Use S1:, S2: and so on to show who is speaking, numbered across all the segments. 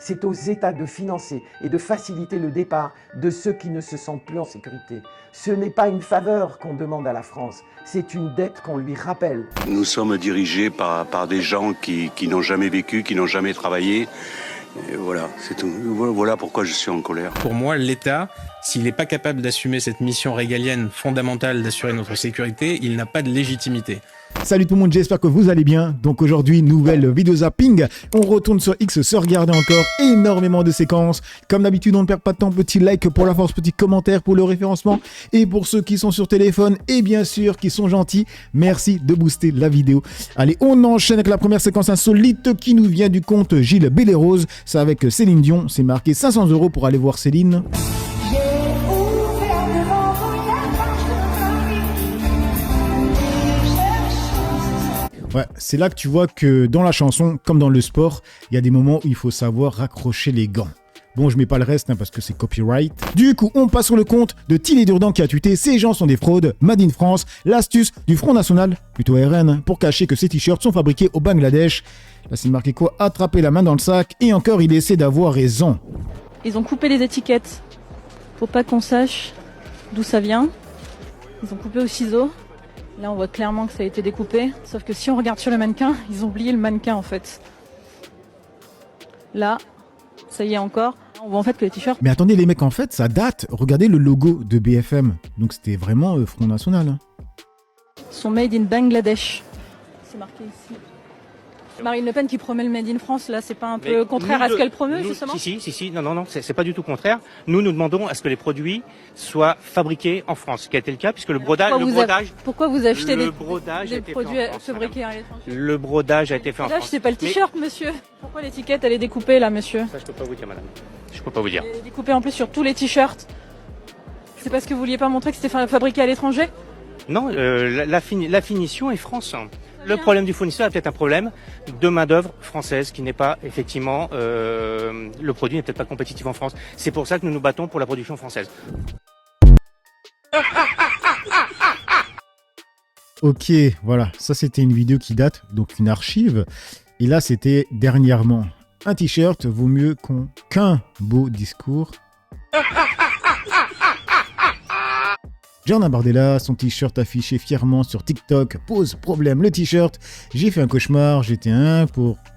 S1: C'est aux États de financer et de faciliter le départ de ceux qui ne se sentent plus en sécurité. Ce n'est pas une faveur qu'on demande à la France, c'est une dette qu'on lui rappelle.
S2: Nous sommes dirigés par des gens qui n'ont jamais vécu, qui n'ont jamais travaillé. Et voilà, c'est tout. Voilà pourquoi je suis en colère.
S3: Pour moi, l'État, s'il n'est pas capable d'assumer cette mission régalienne fondamentale d'assurer notre sécurité, il n'a pas de légitimité.
S4: Salut tout le monde, j'espère que vous allez bien. Donc aujourd'hui, nouvelle vidéo zapping. On retourne sur X se regarder encore énormément de séquences. Comme d'habitude, on ne perd pas de temps. Petit like pour la force, petit commentaire pour le référencement. Et pour ceux qui sont sur téléphone et bien sûr qui sont gentils, merci de booster la vidéo. Allez, on enchaîne avec la première séquence insolite qui nous vient du compte Gilles Bellérose. C'est avec Céline Dion. C'est marqué 500 € pour aller voir Céline. Ouais, c'est là que tu vois que dans la chanson, comme dans le sport, il y a des moments où il faut savoir raccrocher les gants. Bon, je mets pas le reste parce que c'est copyright. Du coup, on passe sur le compte de Tilly Durdan qui a tweeté « Ces gens sont des fraudes, Made in France, l'astuce du Front National, plutôt RN, pour cacher que ces t-shirts sont fabriqués au Bangladesh. » Là, c'est marqué quoi ? Attraper la main dans le sac et encore, il essaie d'avoir raison.
S5: Ils ont coupé les étiquettes pour pas qu'on sache d'où ça vient. Ils ont coupé au ciseau. Là, on voit clairement que ça a été découpé. Sauf que si on regarde sur le mannequin, ils ont oublié le mannequin en fait. Là, ça y est encore. On voit en fait que les t-shirts...
S4: Mais attendez les mecs, en fait, ça date. Regardez le logo de BFM. Donc c'était vraiment Front National.
S5: sont made in Bangladesh. C'est marqué ici. Marine Le Pen qui promet le Made in France, là, c'est pas un peu contraire à ce qu'elle promeut, justement ?
S6: Si, non, c'est pas du tout contraire. Nous demandons à ce que les produits soient fabriqués en France, ce qui a été le cas, puisque le brodage...
S5: Pourquoi vous achetez des
S6: produits
S5: fabriqués à l'étranger ?
S6: Le brodage a été fait en France.
S5: C'est pas le t-shirt, monsieur. Pourquoi l'étiquette, elle est découpée, là, monsieur ?
S6: Ça, je peux pas vous dire, madame. Je peux pas vous dire.
S5: Elle est découpée en plus sur tous les t-shirts. C'est parce que vous vouliez pas montrer que c'était fabriqué à l'étranger ?
S6: Non, la finition est France. Le problème du fournisseur est peut-être un problème de main-d'œuvre française qui n'est pas effectivement le produit n'est peut-être pas compétitif en France. C'est pour ça que nous nous battons pour la production française.
S4: Ok, voilà, ça c'était une vidéo qui date, donc une archive. Et là c'était dernièrement. Un t-shirt vaut mieux qu'un beau discours. Jordan Bardella, son t-shirt affiché fièrement sur TikTok, pose problème. Le t-shirt, j'ai fait un cauchemar, j'étais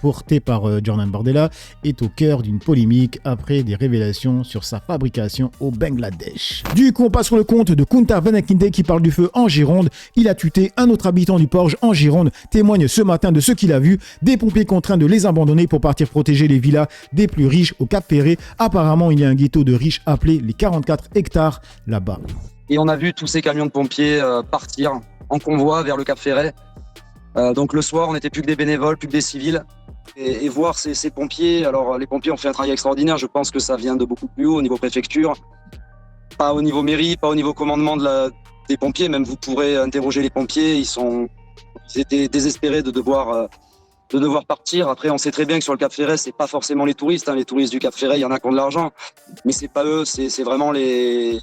S4: porté par Jordan Bardella, est au cœur d'une polémique après des révélations sur sa fabrication au Bangladesh. Du coup, on passe sur le compte de Kunta Vanakinde qui parle du feu en Gironde. Il a tweeté un autre habitant du Porge en Gironde témoigne ce matin de ce qu'il a vu. Des pompiers contraints de les abandonner pour partir protéger les villas des plus riches au Cap Ferré. Apparemment, il y a un ghetto de riches appelé les 44 hectares là-bas.
S7: Et on a vu tous ces camions de pompiers partir en convoi vers le Cap Ferret. Donc le soir, on n'était plus que des bénévoles, plus que des civils. Et voir ces pompiers, alors les pompiers ont fait un travail extraordinaire, je pense que ça vient de beaucoup plus haut au niveau préfecture, pas au niveau mairie, pas au niveau commandement des pompiers, même vous pourrez interroger les pompiers, ils étaient désespérés de devoir partir. Après, on sait très bien que sur le Cap Ferret, c'est pas forcément les touristes, les touristes du Cap Ferret, il y en a qui ont de l'argent, mais c'est pas eux, c'est vraiment des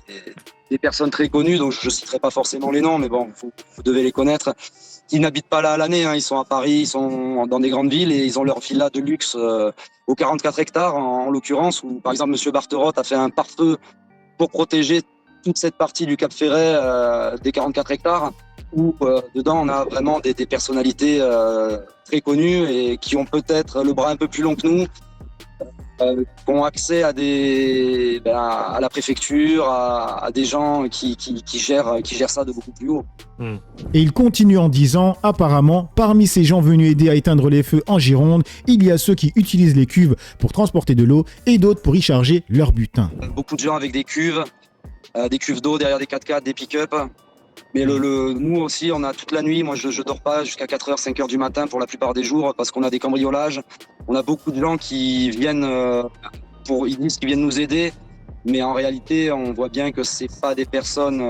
S7: personnes très connues, donc je citerai pas forcément les noms, mais bon, vous devez les connaître, qui n'habitent pas là à l'année, ils sont à Paris, ils sont dans des grandes villes et ils ont leur villa de luxe aux 44 hectares en l'occurrence, où par exemple M. Barterotte a fait un pare-feu pour protéger toute cette partie du Cap Ferret des 44 hectares, où dedans on a vraiment des personnalités très connues et qui ont peut-être le bras un peu plus long que nous, qui ont accès à à la préfecture, à des gens qui gèrent ça de beaucoup plus haut.
S4: Et il continue en disant, apparemment, parmi ces gens venus aider à éteindre les feux en Gironde, il y a ceux qui utilisent les cuves pour transporter de l'eau et d'autres pour y charger leur butin.
S7: Beaucoup de gens avec des cuves d'eau derrière des 4x4, des pick-up. Mais nous aussi, on a toute la nuit, moi je dors pas jusqu'à 4h, 5h du matin pour la plupart des jours parce qu'on a des cambriolages. On a beaucoup de gens qui viennent, ils disent qu'ils viennent nous aider, mais en réalité, on voit bien que c'est pas des personnes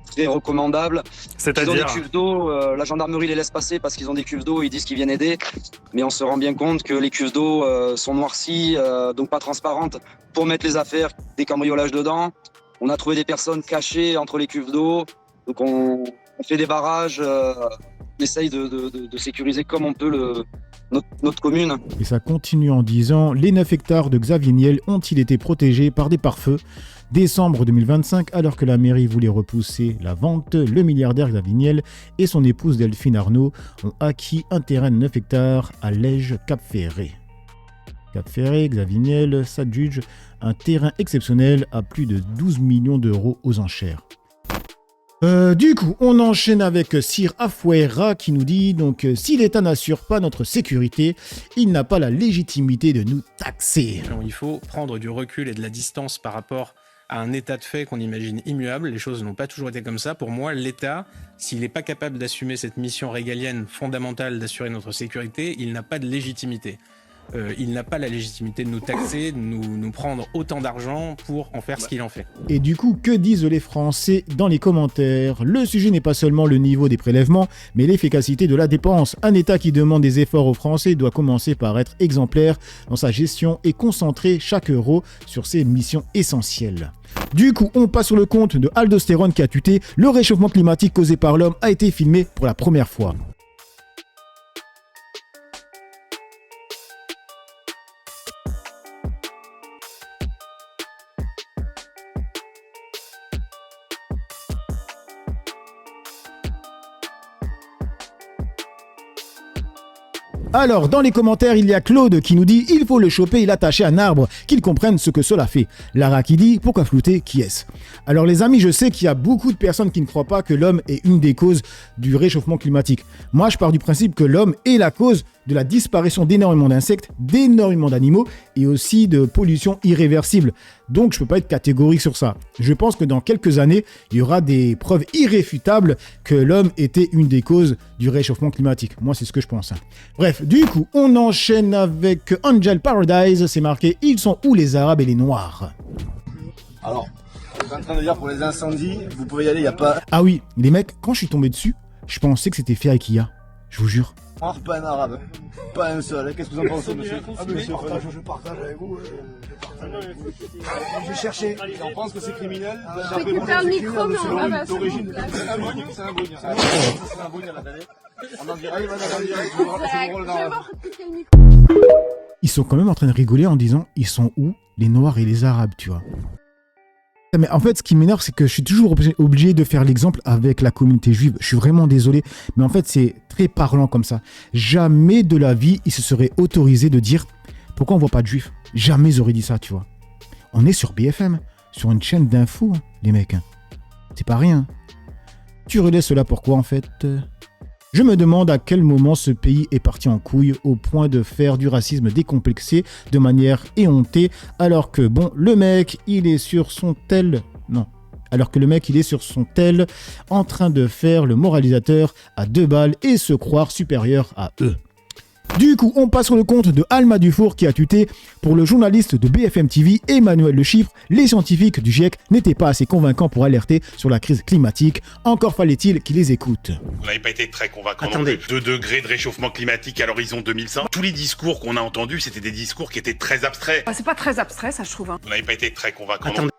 S7: très recommandables.
S8: C'est-à-dire,
S7: ils ont des cuves d'eau, la gendarmerie les laisse passer parce qu'ils ont des cuves d'eau et ils disent qu'ils viennent aider, mais on se rend bien compte que les cuves d'eau sont noircies, donc pas transparentes, pour mettre les affaires, des cambriolages dedans. On a trouvé des personnes cachées entre les cuves d'eau. Donc on fait des barrages, on essaye de sécuriser comme on peut notre commune.
S4: Et ça continue en disant « Les 9 hectares de Xavier Niel ont-ils été protégés par des pare-feux ?» Décembre 2025, alors que la mairie voulait repousser la vente, le milliardaire Xavier Niel et son épouse Delphine Arnaud ont acquis un terrain de 9 hectares à Lège-Cap-Ferré. Cap-Ferré, Xavier Niel s'adjuge un terrain exceptionnel à plus de 12 millions d'euros aux enchères. Du coup, on enchaîne avec Sir Afouera qui nous dit donc si l'État n'assure pas notre sécurité, il n'a pas la légitimité de nous taxer.
S3: Alors, il faut prendre du recul et de la distance par rapport à un état de fait qu'on imagine immuable. Les choses n'ont pas toujours été comme ça. Pour moi, l'État, s'il n'est pas capable d'assumer cette mission régalienne fondamentale d'assurer notre sécurité, il n'a pas de légitimité. Il n'a pas la légitimité de nous taxer, de nous prendre autant d'argent pour en faire ce qu'il en fait.
S4: Et du coup, que disent les Français dans les commentaires? Le sujet n'est pas seulement le niveau des prélèvements, mais l'efficacité de la dépense. Un État qui demande des efforts aux Français doit commencer par être exemplaire dans sa gestion et concentrer chaque euro sur ses missions essentielles. Du coup, on passe sur le compte de Aldostérone qui a tuté. Le réchauffement climatique causé par l'homme a été filmé pour la première fois. Alors, dans les commentaires, il y a Claude qui nous dit « Il faut le choper et l'attacher à un arbre, qu'il comprenne ce que cela fait. » Lara qui dit « Pourquoi flouter? Qui est-ce » Alors les amis, je sais qu'il y a beaucoup de personnes qui ne croient pas que l'homme est une des causes du réchauffement climatique. Moi, je pars du principe que l'homme est la cause de la disparition d'énormément d'insectes, d'énormément d'animaux et aussi de pollution irréversible. Donc, je ne peux pas être catégorique sur ça. Je pense que dans quelques années, il y aura des preuves irréfutables que l'homme était une des causes du réchauffement climatique. Moi, c'est ce que je pense. Bref, du coup, on enchaîne avec Angel Paradise. C'est marqué « Ils sont où les Arabes et les Noirs ?»
S8: Alors, je suis en train de dire pour les incendies, vous pouvez y aller, il n'y a pas...
S4: Ah oui, les mecs, quand je suis tombé dessus, je pensais que c'était fait avec IA. Je vous jure.
S8: Pas un arabe, pas un seul. Qu'est-ce que vous en pensez, monsieur?
S9: Monsieur, je partage avec vous. Je cherchais.
S8: On pense que c'est criminel.
S9: Récupère le micro, mais on va
S8: d'origine. C'est un brugne. C'est un brugne à la télé. On en dirait, je vous rôle dans...
S4: Ils sont quand même en train de rigoler en disant « Ils sont où les Noirs et les Arabes ?» tu vois. Mais en fait, ce qui m'énerve, c'est que je suis toujours obligé de faire l'exemple avec la communauté juive. Je suis vraiment désolé, mais en fait, c'est très parlant comme ça. Jamais de la vie, ils se seraient autorisés de dire « Pourquoi on voit pas de juifs ?» Jamais ils auraient dit ça, tu vois. On est sur BFM, sur une chaîne d'infos, les mecs. C'est pas rien. Tu relais cela pourquoi, en fait Je me demande à quel moment ce pays est parti en couille au point de faire du racisme décomplexé de manière éhontée, alors que, bon, le mec, il est sur son tel... Non. Alors que le mec, il est sur son tel, en train de faire le moralisateur à 2 balles et se croire supérieur à eux. Du coup, on passe sur le compte de Alma Dufour qui a tuté. Pour le journaliste de BFM TV, Emmanuel Le Chiffre, les scientifiques du GIEC n'étaient pas assez convaincants pour alerter sur la crise climatique. Encore fallait-il qu'ils les écoutent.
S10: Vous n'avez pas été très convaincant.
S6: Attendez.
S10: Non plus. 2 degrés de réchauffement climatique à l'horizon 2100. Tous les discours qu'on a entendus, c'était des discours qui étaient très abstraits.
S11: C'est pas très abstrait, ça, je trouve.
S10: Vous n'avez pas été très convaincant.
S6: Attendez.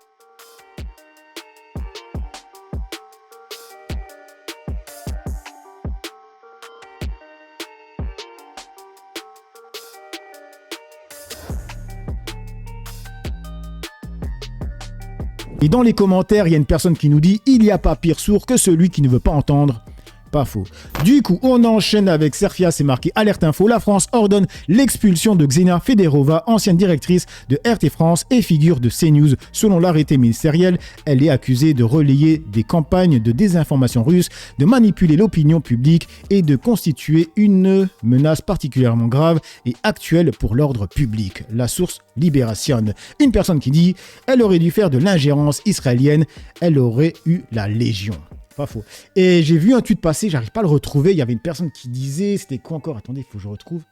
S4: Et dans les commentaires, il y a une personne qui nous dit « Il n'y a pas pire sourd que celui qui ne veut pas entendre ». Pas faux. Du coup, on enchaîne avec Serfia, c'est marqué Alerte Info. La France ordonne l'expulsion de Xenia Federova, ancienne directrice de RT France et figure de CNews. Selon l'arrêté ministériel, elle est accusée de relayer des campagnes de désinformation russe, de manipuler l'opinion publique et de constituer une menace particulièrement grave et actuelle pour l'ordre public. La source Libération. Une personne qui dit « Elle aurait dû faire de l'ingérence israélienne, elle aurait eu la Légion ». Pas faux. Et j'ai vu un tweet passer, j'arrive pas à le retrouver. Il y avait une personne qui disait, c'était quoi encore? Attendez, il faut que je retrouve.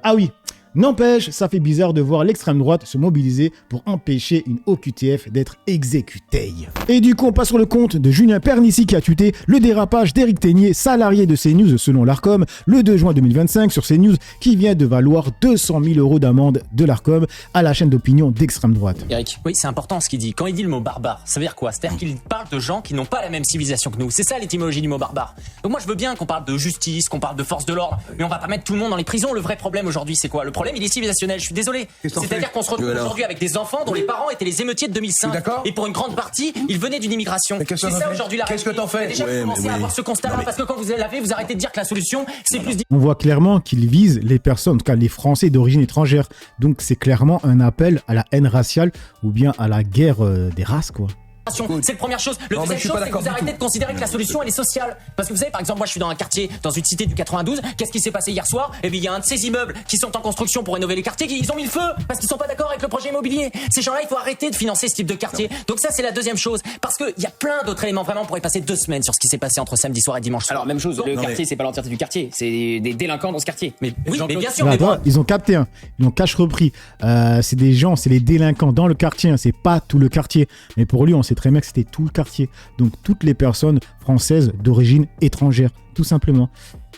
S4: Ah oui, N'empêche, ça fait bizarre de voir l'extrême droite se mobiliser pour empêcher une OQTF d'être exécutée. Et du coup, on passe sur le compte de Julien Pernici qui a tuté le dérapage d'Éric Ténier, salarié de CNews selon l'Arcom, le 2 juin 2025 sur CNews, qui vient de valoir 200 000 € d'amende de l'Arcom à la chaîne d'opinion d'extrême droite.
S11: Eric, oui, c'est important ce qu'il dit. Quand il dit le mot barbare, ça veut dire quoi? C'est-à-dire qu'il parle de gens qui n'ont pas la même civilisation que nous. C'est ça l'étymologie du mot barbare. Donc moi, je veux bien qu'on parle de justice, qu'on parle de force de l'ordre, mais on va pas mettre tout le monde dans les prisons. Le vrai problème aujourd'hui, c'est quoi? Le problème, il est civilisationnel, je suis désolé. C'est-à-dire qu'on se retrouve aujourd'hui avec des enfants dont les parents étaient les émeutiers de 2005. Et pour une grande partie, ils venaient d'une immigration. C'est ça aujourd'hui la réalité. Qu'est-ce que t'en fais? Déjà, vous commencez à avoir ce constat-là, parce que quand vous l'avez, vous arrêtez de dire que la solution, c'est plus...
S4: On voit clairement qu'il vise les personnes, en tout cas les Français d'origine étrangère. Donc c'est clairement un appel à la haine raciale ou bien à la guerre des races, quoi.
S11: C'est la première chose. Le deuxième chose, c'est que vous arrêtez de considérer que la solution, elle est sociale. Parce que vous savez, par exemple, moi, je suis dans un quartier, dans une cité du 92. Qu'est-ce qui s'est passé hier soir? Eh bien, il y a un de ces immeubles qui sont en construction pour rénover les quartiers, ils ont mis le feu parce qu'ils sont pas d'accord avec le projet immobilier. Ces gens-là, il faut arrêter de financer ce type de quartier. Donc ça, c'est la deuxième chose. Parce que il y a plein d'autres éléments. Vraiment, on pourrait passer 2 semaines sur ce qui s'est passé entre samedi soir et dimanche soir.
S12: Alors, même chose, le quartier, c'est pas l'entièreté du quartier. C'est des délinquants dans ce quartier.
S11: Mais oui, mais bien sûr.
S4: Là, ils ont capté, hein. Ils ont cache repris. C'est des gens, c'est les délinquants dans le quartier, hein. C'est pas tout le quartier. Mais pour lui, on sait très bien que c'était tout le quartier. Donc toutes les personnes françaises d'origine étrangère, tout simplement.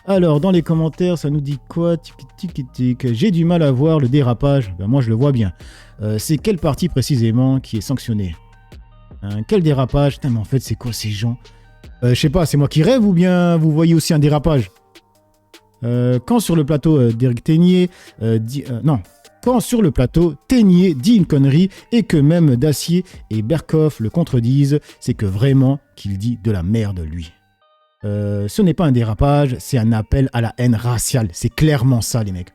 S4: Alors dans les commentaires, ça nous dit quoi? J'ai du mal à voir le dérapage. Ben, moi je le vois bien. C'est quelle partie précisément qui est sanctionnée? Quel dérapage? Putain, mais en fait c'est quoi ces gens? Je sais pas, c'est moi qui rêve ou bien vous voyez aussi un dérapage? Quand sur le plateau d'Éric Ténier Quand sur le plateau, Ténier dit une connerie et que même Dacier et Berkoff le contredisent, c'est que vraiment qu'il dit de la merde lui. Ce n'est pas un dérapage, c'est un appel à la haine raciale. C'est clairement ça les mecs.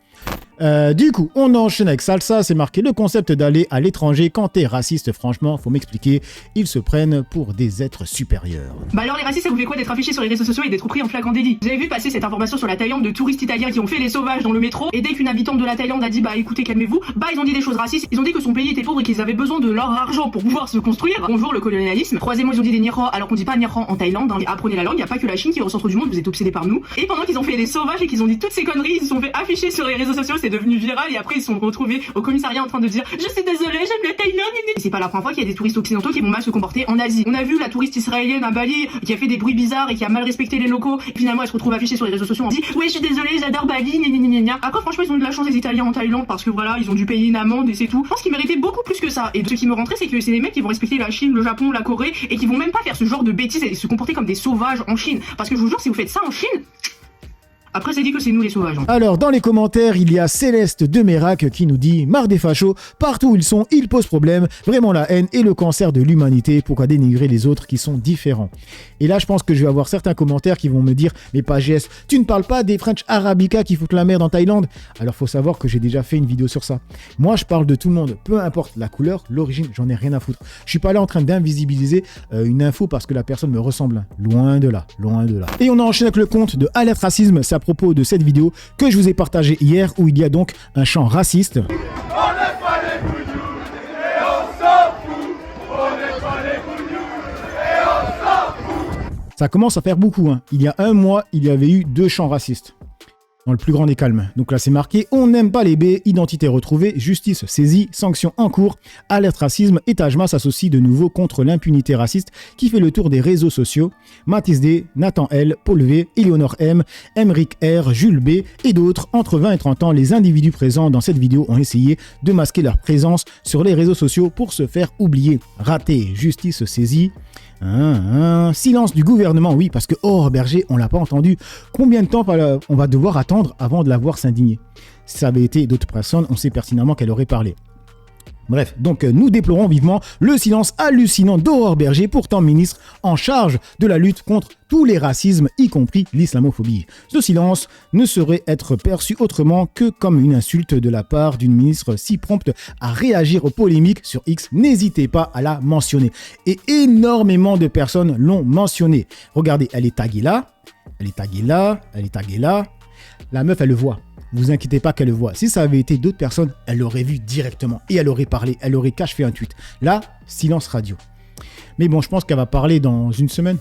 S4: Du coup, on enchaîne avec Salsa, c'est marqué le concept d'aller à l'étranger quand t'es raciste, franchement, faut m'expliquer, ils se prennent pour des êtres supérieurs.
S13: Bah alors les racistes, ça vous fait quoi d'être affichés sur les réseaux sociaux et d'être pris en flagrant délit? Vous avez vu passer cette information sur la Thaïlande de touristes italiens qui ont fait les sauvages dans le métro, et dès qu'une habitante de la Thaïlande a dit bah écoutez calmez-vous, bah ils ont dit des choses racistes, ils ont dit que son pays était pauvre et qu'ils avaient besoin de leur argent pour pouvoir se construire. Bonjour le colonialisme. Troisièmement ils ont dit des Nihon alors qu'on dit pas Nihon en Thaïlande, hein. Apprenez la langue, y a pas que la Chine qui est au centre du monde, vous êtes obsédés par nous. Et pendant qu'ils ont fait les sauvages et qu'ils ont dit toutes ces conneries, ils se sont fait afficher sur les réseaux sociaux, c'est devenu viral et après ils sont retrouvés au commissariat en train de dire je suis désolé, j'aime la Thaïlande. Et c'est pas la première fois qu'il y a des touristes occidentaux qui vont mal se comporter en Asie. On a vu la touriste israélienne à Bali qui a fait des bruits bizarres et qui a mal respecté les locaux et finalement elle se retrouve affichée sur les réseaux sociaux, on dit ouais je suis désolé, j'adore Bali, gna. Après franchement ils ont de la chance les Italiens en Thaïlande parce que voilà ils ont dû payer une amende et c'est tout. Je pense qu'ils méritaient beaucoup plus que ça. Et ce qui me rentrait c'est que c'est des mecs qui vont respecter la Chine, le Japon, la Corée et qui vont même pas faire ce genre de bêtises et se comporter comme des sauvages en Chine. Parce que je vous jure si vous faites ça en Chine, après c'est dit que c'est nous les sauvages.
S4: Alors dans les commentaires, il y a Céleste de Mérac qui nous dit marre des fachos, partout où ils sont, ils posent problème, vraiment la haine et le cancer de l'humanité, pourquoi dénigrer les autres qui sont différents? Et là je pense que je vais avoir certains commentaires qui vont me dire mais Pagès, tu ne parles pas des French Arabica qui foutent la merde en Thaïlande? Alors faut savoir que j'ai déjà fait une vidéo sur ça. Moi je parle de tout le monde, peu importe la couleur, l'origine, j'en ai rien à foutre. Je suis pas là en train d'invisibiliser une info parce que la personne me ressemble. Loin de là, loin de là. Et on enchaîne avec le compte de Alerte Racisme, c'est à propos de cette vidéo que je vous ai partagée hier où il y a donc un chant raciste. Ça commence à faire beaucoup, hein. Il y a un mois, il y avait eu 2 chants racistes. Dans le plus grand des calmes. Donc là, c'est marqué « On n'aime pas les B, identité retrouvée, justice saisie, sanctions en cours, alerte racisme, et Tajma s'associe de nouveau contre l'impunité raciste qui fait le tour des réseaux sociaux. Mathis D, Nathan L, Paul V, Eleonore M, Emric R, Jules B et d'autres. Entre 20 et 30 ans, les individus présents dans cette vidéo ont essayé de masquer leur présence sur les réseaux sociaux pour se faire oublier. Raté, justice saisie. Silence du gouvernement, oui, parce que Aurore Berger, on l'a pas entendu. Combien de temps on va devoir attendre avant de la voir s'indigner? Si ça avait été d'autres personnes, on sait pertinemment qu'elle aurait parlé. Bref, donc nous déplorons vivement le silence hallucinant d'Aurore Berger, pourtant ministre en charge de la lutte contre tous les racismes, y compris l'islamophobie. Ce silence ne saurait être perçu autrement que comme une insulte de la part d'une ministre si prompte à réagir aux polémiques sur X. N'hésitez pas à la mentionner. Et énormément de personnes l'ont mentionné. Regardez, elle est taguée là, elle est taguée là, elle est taguée là. La meuf, elle le voit. Vous inquiétez pas qu'elle le voit. Si ça avait été d'autres personnes, elle l'aurait vu directement. Et elle aurait parlé, elle aurait fait un tweet. Là, silence radio. Mais bon, je pense qu'elle va parler dans une semaine.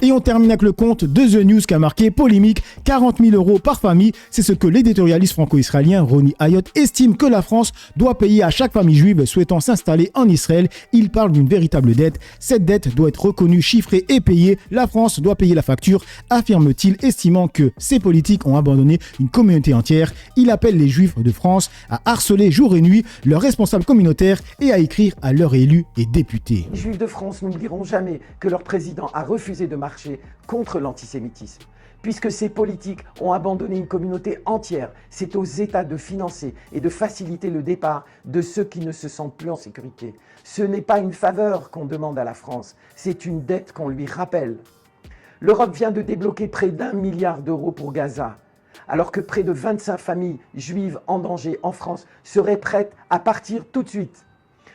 S4: Et on termine avec le compte de The News qui a marqué polémique, 40 000 € par famille. C'est ce que l'éditorialiste franco-israélien Ronnie Ayotte estime que la France doit payer à chaque famille juive souhaitant s'installer en Israël. Il parle d'une véritable dette. Cette dette doit être reconnue, chiffrée et payée. La France doit payer la facture, affirme-t-il, estimant que ces politiques ont abandonné une communauté entière. Il appelle les juifs de France à harceler jour et nuit leurs responsables communautaires et à écrire à leurs élus et députés.
S1: Les juifs de France n'oublieront jamais que leur président a refusé de marcher contre l'antisémitisme. Puisque ces politiques ont abandonné une communauté entière, c'est aux États de financer et de faciliter le départ de ceux qui ne se sentent plus en sécurité. Ce n'est pas une faveur qu'on demande à la France, c'est une dette qu'on lui rappelle. L'Europe vient de débloquer près d'1 milliard d'euros pour Gaza, alors que près de 25 familles juives en danger en France seraient prêtes à partir tout de suite.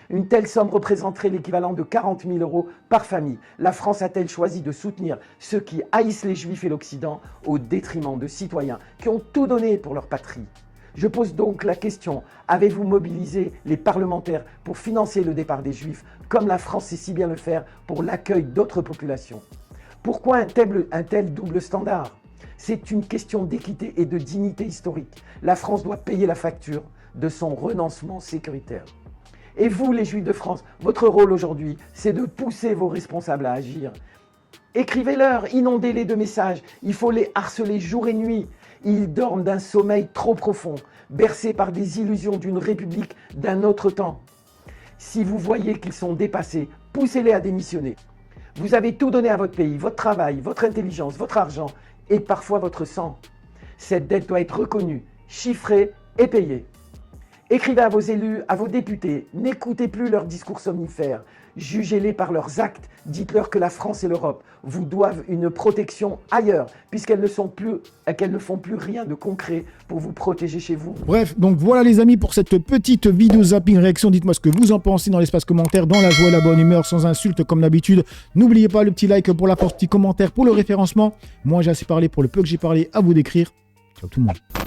S1: Une telle somme représenterait l'équivalent de 40 000 € par famille. La France a-t-elle choisi de soutenir ceux qui haïssent les Juifs et l'Occident au détriment de citoyens qui ont tout donné pour leur patrie? Je pose donc la question, avez-vous mobilisé les parlementaires pour financer le départ des Juifs, comme la France sait si bien le faire pour l'accueil d'autres populations? Pourquoi un tel double standard? C'est une question d'équité et de dignité historique. La France doit payer la facture de son renoncement sécuritaire. Et vous, les Juifs de France, votre rôle aujourd'hui, c'est de pousser vos responsables à agir. Écrivez-leur, inondez-les de messages. Il faut les harceler jour et nuit. Ils dorment d'un sommeil trop profond, bercés par des illusions d'une république d'un autre temps. Si vous voyez qu'ils sont dépassés, poussez-les à démissionner. Vous avez tout donné à votre pays, votre travail, votre intelligence, votre argent et parfois votre sang. Cette dette doit être reconnue, chiffrée et payée. Écrivez à vos élus, à vos députés, n'écoutez plus leurs discours somnifères, jugez-les par leurs actes, dites-leur que la France et l'Europe vous doivent une protection ailleurs, puisqu'elles ne font plus rien de concret pour vous protéger chez vous.
S4: Bref, donc voilà les amis pour cette petite vidéo zapping réaction, dites-moi ce que vous en pensez dans l'espace commentaire, dans la joie et la bonne humeur, sans insultes comme d'habitude. N'oubliez pas le petit like pour la force, petit commentaire pour le référencement. Moi j'ai assez parlé pour le peu que j'ai parlé, à vous d'écrire. Ciao tout le monde.